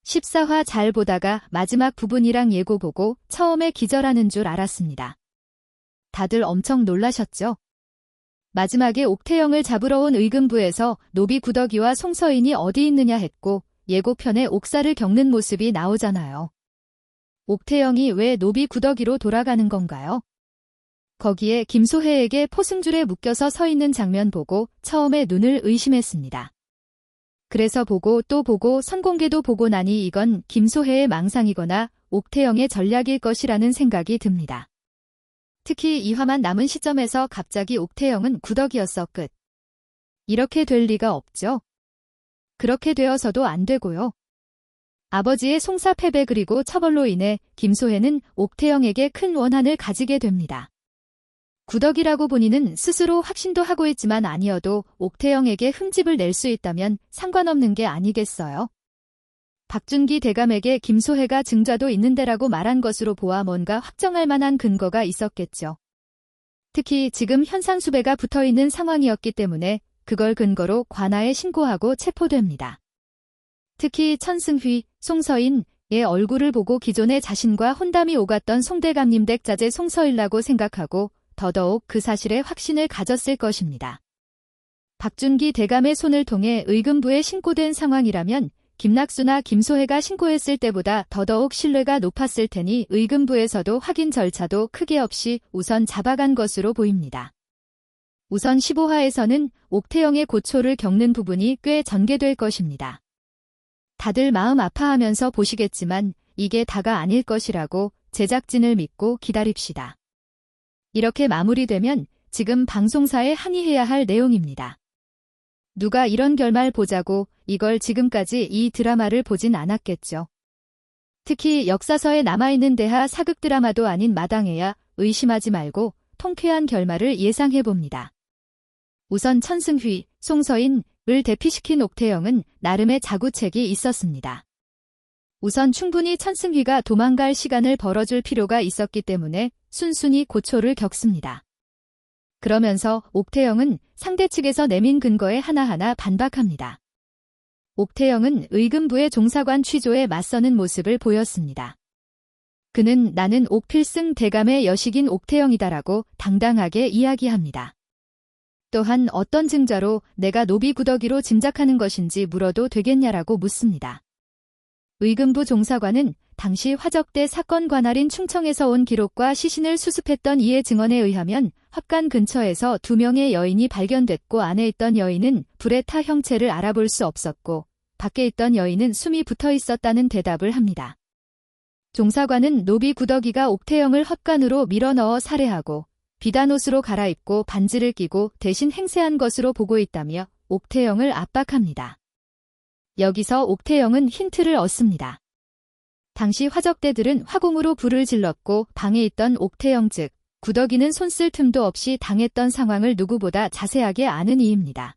14화 잘 보다가 마지막 부분이랑 예고 보고 처음에 기절하는 줄 알았습니다. 다들 엄청 놀라셨죠? 마지막에 옥태영을 잡으러 온 의금부에서 노비구더기와 송서인이 어디 있느냐 했고 예고편에 옥사를 겪는 모습이 나오잖아요. 옥태영이 왜 노비구더기로 돌아가는 건가요? 거기에 김소혜에게 포승줄에 묶여서 서 있는 장면 보고 처음에 눈을 의심했습니다. 그래서 보고 또 보고 선공개도 보고 나니 이건 김소혜의 망상이거나 옥태영의 전략일 것이라는 생각이 듭니다. 특히 2화만 남은 시점에서 갑자기 옥태영은 구더기였어 끝. 이렇게 될 리가 없죠. 그렇게 되어서도 안 되고요. 아버지의 송사 패배 그리고 처벌로 인해 김소혜는 옥태영에게 큰 원한을 가지게 됩니다. 구더기라고 본인은 스스로 확신도 하고 있지만 아니어도 옥태영에게 흠집을 낼 수 있다면 상관없는 게 아니겠어요? 박준기 대감에게 김소혜가 증자도 있는데라고 말한 것으로 보아 뭔가 확정할 만한 근거가 있었겠죠. 특히 지금 현상수배가 붙어있는 상황이었기 때문에 그걸 근거로 관아에 신고하고 체포됩니다. 특히 천승휘, 송서인의 얼굴을 보고 기존의 자신과 혼담이 오갔던 송대감님 댁 자제 송서일라고 생각하고 더더욱 그 사실에 확신을 가졌을 것입니다. 박준기 대감의 손을 통해 의금부에 신고된 상황이라면 김낙수나 김소혜가 신고했을 때보다 더더욱 신뢰가 높았을 테니 의금부에서도 확인 절차도 크게 없이 우선 잡아간 것으로 보입니다. 우선 15화에서는 옥태영의 고초를 겪는 부분이 꽤 전개될 것입니다. 다들 마음 아파하면서 보시겠지만 이게 다가 아닐 것이라고 제작진을 믿고 기다립시다. 이렇게 마무리되면 지금 방송사에 항의해야 할 내용입니다. 누가 이런 결말 보자고 이걸 지금까지 이 드라마를 보진 않았겠죠. 특히 역사서에 남아있는 대하 사극 드라마도 아닌 마당에야 의심하지 말고 통쾌한 결말을 예상해봅니다. 우선 천승휘, 송서인을 대피시킨 옥태영은 나름의 자구책이 있었습니다. 우선 충분히 천승휘가 도망갈 시간을 벌어줄 필요가 있었기 때문에 순순히 고초를 겪습니다. 그러면서 옥태영은 상대 측에서 내민 근거에 하나하나 반박합니다. 옥태영은 의금부의 종사관 취조에 맞서는 모습을 보였습니다. 그는 나는 옥필승 대감의 여식인 옥태영이다라고 당당하게 이야기합니다. 또한 어떤 증자로 내가 노비구더기로 짐작하는 것인지 물어도 되겠냐라고 묻습니다. 의금부 종사관은 당시 화적대 사건 관할인 충청에서 온 기록과 시신을 수습했던 이의 증언에 의하면 합관 근처에서 2명의 여인이 발견됐고 안에 있던 여인은 불에 타 형체를 알아볼 수 없었고 밖에 있던 여인은 숨이 붙어 있었다는 대답을 합니다. 종사관은 노비구더기가 옥태영을 헛간으로 밀어넣어 살해하고 비단옷으로 갈아입고 반지를 끼고 대신 행세한 것으로 보고 있다며 옥태영을 압박합니다. 여기서 옥태영은 힌트를 얻습니다. 당시 화적대들은 화공으로 불을 질렀고 방에 있던 옥태영 즉 구더기는 손 쓸 틈도 없이 당했던 상황을 누구보다 자세하게 아는 이입니다.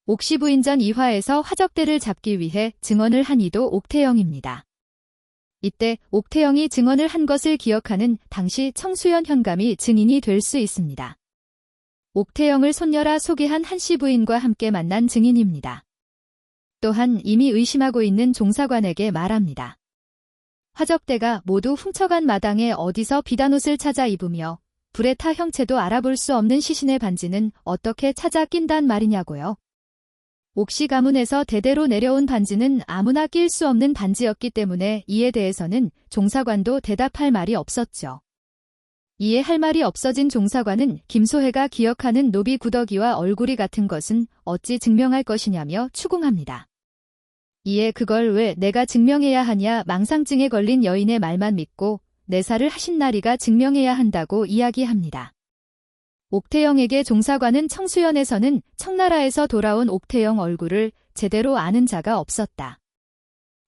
옥시 부인전 2화에서 화적대를 잡기 위해 증언을 한 이도 옥태영입니다. 이때 옥태영이 증언을 한 것을 기억하는 당시 청수연 현감이 증인이 될 수 있습니다. 옥태영을 손녀라 소개한 한씨 부인과 함께 만난 증인입니다. 또한 이미 의심하고 있는 종사관에게 말합니다. 화적대가 모두 훔쳐간 마당에 어디서 비단옷을 찾아 입으며 불에 타 형체도 알아볼 수 없는 시신의 반지는 어떻게 찾아 낀단 말이냐고요. 옥시 가문에서 대대로 내려온 반지는 아무나 낄 수 없는 반지였기 때문에 이에 대해서는 종사관도 대답할 말이 없었죠. 이에 할 말이 없어진 종사관은 김소혜가 기억하는 노비구더기와 얼굴이 같은 것은 어찌 증명할 것이냐며 추궁합니다. 이에 그걸 왜 내가 증명해야 하냐 망상증에 걸린 여인의 말만 믿고 내사를 하신 나리가 증명해야 한다고 이야기합니다. 옥태영에게 종사관은 청수연에서는 청나라에서 돌아온 옥태영 얼굴을 제대로 아는 자가 없었다.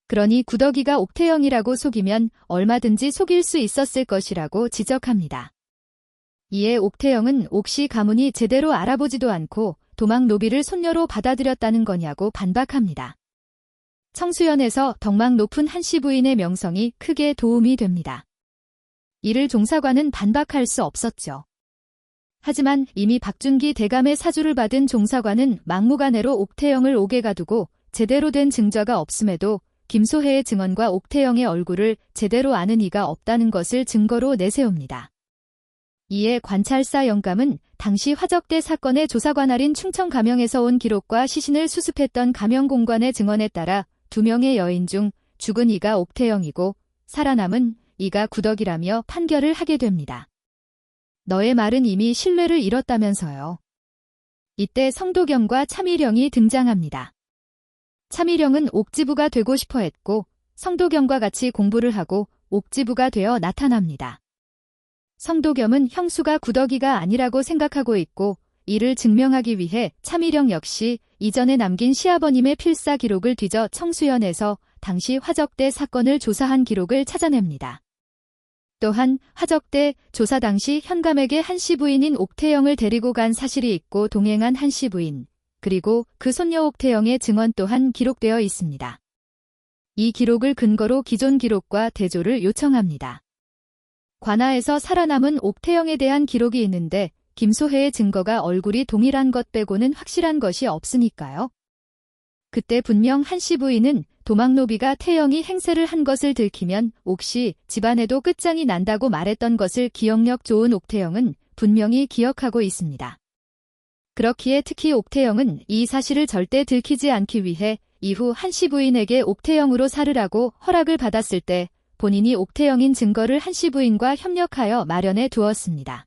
그러니 구더기가 옥태영이라고 속이면 얼마든지 속일 수 있었을 것이라고 지적합니다. 이에 옥태영은 옥시 가문이 제대로 알아보지도 않고 도망 노비를 손녀로 받아들였다는 거냐고 반박합니다. 청수연에서 덕망 높은 한씨 부인의 명성이 크게 도움이 됩니다. 이를 종사관은 반박할 수 없었죠. 하지만 이미 박준기 대감의 사주를 받은 종사관은 막무가내로 옥태영을 옥에 가두고 제대로 된 증거가 없음에도 김소혜의 증언과 옥태영의 얼굴을 제대로 아는 이가 없다는 것을 증거로 내세웁니다. 이에 관찰사 영감은 당시 화적대 사건의 조사관할인 충청가명에서 온 기록과 시신을 수습했던 가명공관의 증언에 따라 2명의 여인 중 죽은 이가 옥태영이고 살아남은 이가 구덕이라며 판결을 하게 됩니다. 너의 말은 이미 신뢰를 잃었다면서요. 이때 성도겸과 차미령이 등장합니다. 차미령은 옥지부가 되고 싶어 했고 성도겸과 같이 공부를 하고 옥지부가 되어 나타납니다. 성도겸은 형수가 구덕이가 아니라고 생각하고 있고 이를 증명하기 위해 차미령 역시 이전에 남긴 시아버님의 필사 기록을 뒤져 청수연에서 당시 화적대 사건을 조사한 기록을 찾아냅니다. 또한 화적대 조사 당시 현감에게 한씨 부인인 옥태영을 데리고 간 사실이 있고 동행한 한씨 부인, 그리고 그 손녀 옥태영의 증언 또한 기록되어 있습니다. 이 기록을 근거로 기존 기록과 대조를 요청합니다. 관하에서 살아남은 옥태영에 대한 기록이 있는데 김소혜의 증거가 얼굴이 동일한 것 빼고는 확실한 것이 없으니까요. 그때 분명 한씨 부인은 도망노비가 태영이 행세를 한 것을 들키면 옥씨 집안에도 끝장이 난다고 말했던 것을 기억력 좋은 옥태영은 분명히 기억하고 있습니다. 그렇기에 특히 옥태영은 이 사실을 절대 들키지 않기 위해 이후 한씨 부인에게 옥태영으로 살으라고 허락을 받았을 때 본인이 옥태영인 증거를 한씨 부인과 협력하여 마련해 두었습니다.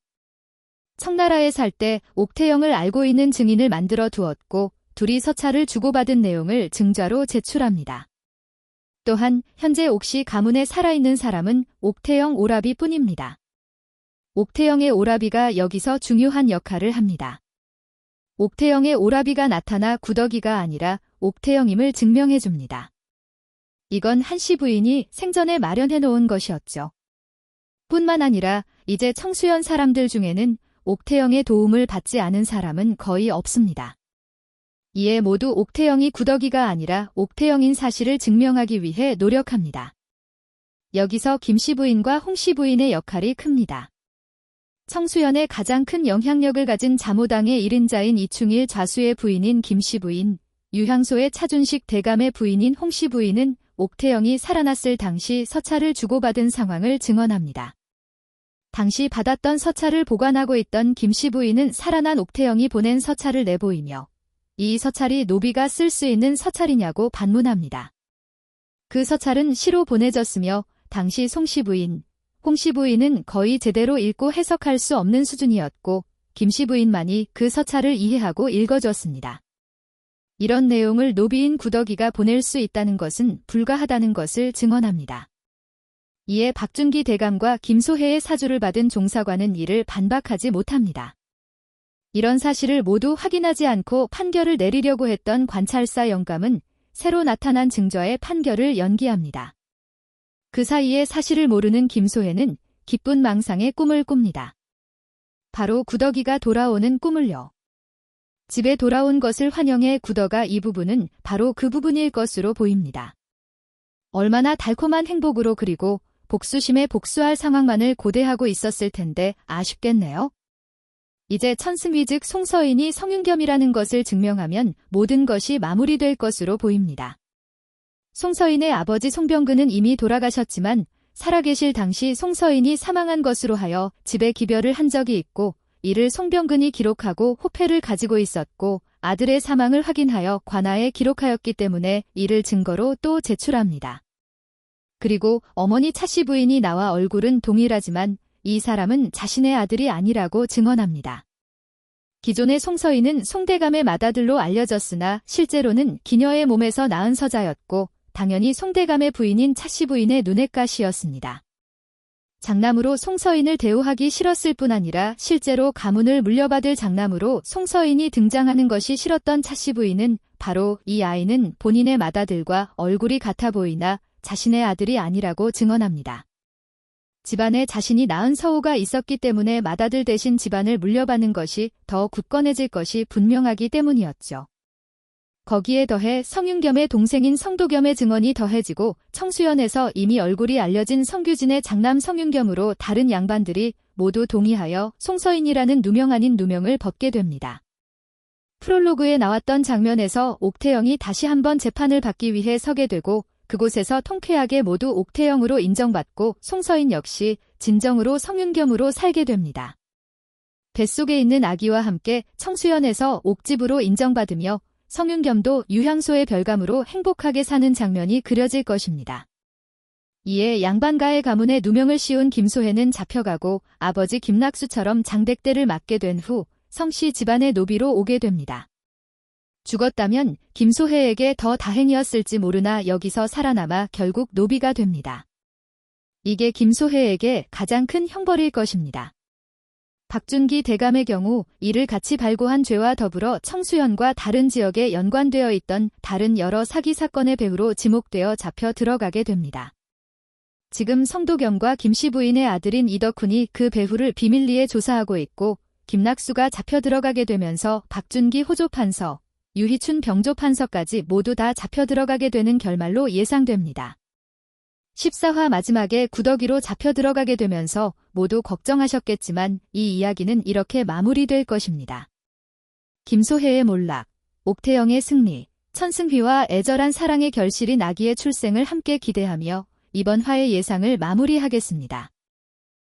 청나라에 살 때 옥태영을 알고 있는 증인을 만들어 두었고 둘이 서찰을 주고받은 내용을 증자로 제출합니다. 또한 현재 옥씨 가문에 살아있는 사람은 옥태영 오라비 뿐입니다. 옥태영의 오라비가 여기서 중요한 역할을 합니다. 옥태영의 오라비가 나타나 구덕이가 아니라 옥태영임을 증명해줍니다. 이건 한씨 부인이 생전에 마련해 놓은 것이었죠. 뿐만 아니라 이제 청수연 사람들 중에는 옥태영의 도움을 받지 않은 사람은 거의 없습니다. 이에 모두 옥태영이 구덕이가 아니라 옥태영인 사실을 증명하기 위해 노력합니다. 여기서 김씨 부인과 홍씨 부인의 역할이 큽니다. 청수연의 가장 큰 영향력을 가진 자모당의 1인자인 이충일 좌수의 부인인 김씨 부인, 유향소의 차준식 대감의 부인인 홍씨 부인은 옥태영이 살아났을 당시 서찰을 주고받은 상황을 증언합니다. 당시 받았던 서찰을 보관하고 있던 김씨 부인은 살아난 옥태영이 보낸 서찰을 내보이며 이 서찰이 노비가 쓸 수 있는 서찰이냐고 반문합니다. 그 서찰은 시로 보내졌으며 당시 송씨 부인, 홍씨 부인은 거의 제대로 읽고 해석할 수 없는 수준이었고 김씨 부인만이 그 서찰을 이해하고 읽어줬습니다. 이런 내용을 노비인 구덕이가 보낼 수 있다는 것은 불가하다는 것을 증언합니다. 이에 박준기 대감과 김소혜의 사주를 받은 종사관은 이를 반박하지 못합니다. 이런 사실을 모두 확인하지 않고 판결을 내리려고 했던 관찰사 영감은 새로 나타난 증거의 판결을 연기합니다. 그 사이에 사실을 모르는 김소혜는 기쁜 망상의 꿈을 꿉니다. 바로 구덕이가 돌아오는 꿈을요. 집에 돌아온 것을 환영해 구덕아 이 부분은 바로 그 부분일 것으로 보입니다. 얼마나 달콤한 행복으로 그리고 복수심에 복수할 상황만을 고대하고 있었을 텐데 아쉽겠네요. 이제 천승위 즉 송서인이 성윤겸이라는 것을 증명하면 모든 것이 마무리될 것으로 보입니다. 송서인의 아버지 송병근은 이미 돌아가셨지만 살아계실 당시 송서인이 사망한 것으로 하여 집에 기별을 한 적이 있고 이를 송병근이 기록하고 호패를 가지고 있었고 아들의 사망을 확인하여 관하에 기록하였기 때문에 이를 증거로 또 제출합니다. 그리고 어머니 차씨 부인이 나와 얼굴은 동일하지만 이 사람은 자신의 아들이 아니라고 증언합니다. 기존의 송서인은 송대감의 맏아들로 알려졌으나 실제로는 기녀의 몸에서 낳은 서자였고 당연히 송대감의 부인인 차씨 부인의 눈엣가시였습니다. 장남으로 송서인을 대우하기 싫었을 뿐 아니라 실제로 가문을 물려받을 장남으로 송서인이 등장하는 것이 싫었던 차씨 부인은 바로 이 아이는 본인의 맏아들과 얼굴이 같아 보이나 자신의 아들이 아니라고 증언합니다. 집안에 자신이 낳은 서우가 있었기 때문에 맏아들 대신 집안을 물려받는 것이 더 굳건해질 것이 분명하기 때문이었죠. 거기에 더해 성윤겸의 동생인 성도겸의 증언이 더해지고 청수연에서 이미 얼굴이 알려진 성규진의 장남 성윤겸으로 다른 양반들이 모두 동의하여 송서인이라는 누명 아닌 누명을 벗게 됩니다. 프롤로그에 나왔던 장면에서 옥태영이 다시 한번 재판을 받기 위해 서게 되고 그곳에서 통쾌하게 모두 옥태영으로 인정받고 송서인 역시 진정으로 성윤겸으로 살게 됩니다. 뱃속에 있는 아기와 함께 청수연에서 옥집으로 인정받으며 성윤겸도 유향소의 별감으로 행복하게 사는 장면이 그려질 것입니다. 이에 양반가의 가문에 누명을 씌운 김소혜는 잡혀가고 아버지 김낙수처럼 장백대를 맡게 된 후 성씨 집안의 노비로 오게 됩니다. 죽었다면 김소혜에게 더 다행이었을지 모르나 여기서 살아남아 결국 노비가 됩니다. 이게 김소혜에게 가장 큰 형벌일 것입니다. 박준기 대감의 경우 이를 같이 발고한 죄와 더불어 청수연과 다른 지역에 연관되어 있던 다른 여러 사기 사건의 배후로 지목되어 잡혀 들어가게 됩니다. 지금 성도겸과 김씨 부인의 아들인 이덕훈이 그 배후를 비밀리에 조사하고 있고 김낙수가 잡혀 들어가게 되면서 박준기 호조판서, 유희춘 병조판서까지 모두 다 잡혀 들어가게 되는 결말로 예상됩니다. 14화 마지막에 구더기로 잡혀 들어가게 되면서 모두 걱정하셨겠지만 이 이야기는 이렇게 마무리될 것입니다. 김소혜의 몰락, 옥태영의 승리, 천승휘와 애절한 사랑의 결실인 아기의 출생을 함께 기대하며 이번 화의 예상을 마무리하겠습니다.